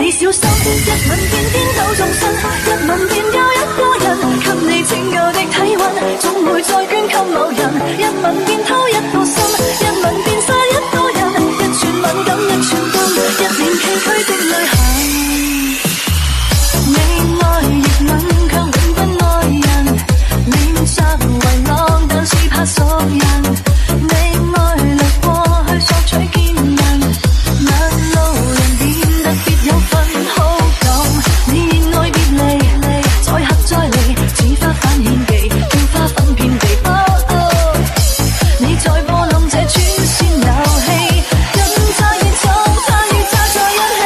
你小心，一吻便顛倒眾生，一吻便有一個人，給你拯救的體溫，總會再捐給某人，一吻便偷一個心，一吻便殺一個人，一寸敏感一寸金，一臉崎嶇的旅行。你愛越吻卻永不愛人，臉上為浪但是怕熟人，你愛掠過去索取見人，陌路人變得別有份好感，你熱愛別離，再合再離，似花瓣獻技，叫花粉遍地。你在播弄這轉線遊戲，跟他越走，他越扎在一起。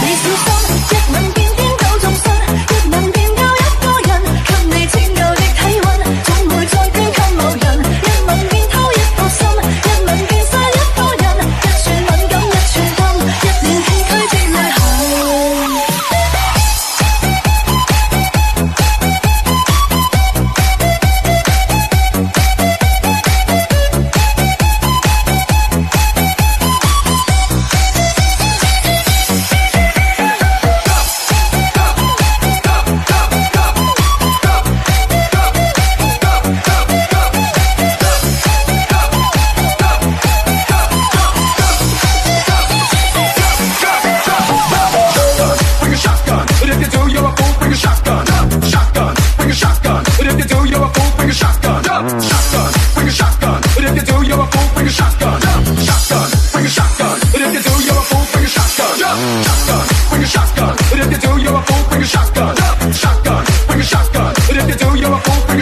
你小心，一吻便顛倒眾生，一吻便有一個人，給你拯救的體溫，總會再捐給某人，一吻便偷一個心，一吻便殺一個人，一寸敏感一寸金，一臉崎嶇的旅行。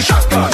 Shotgun,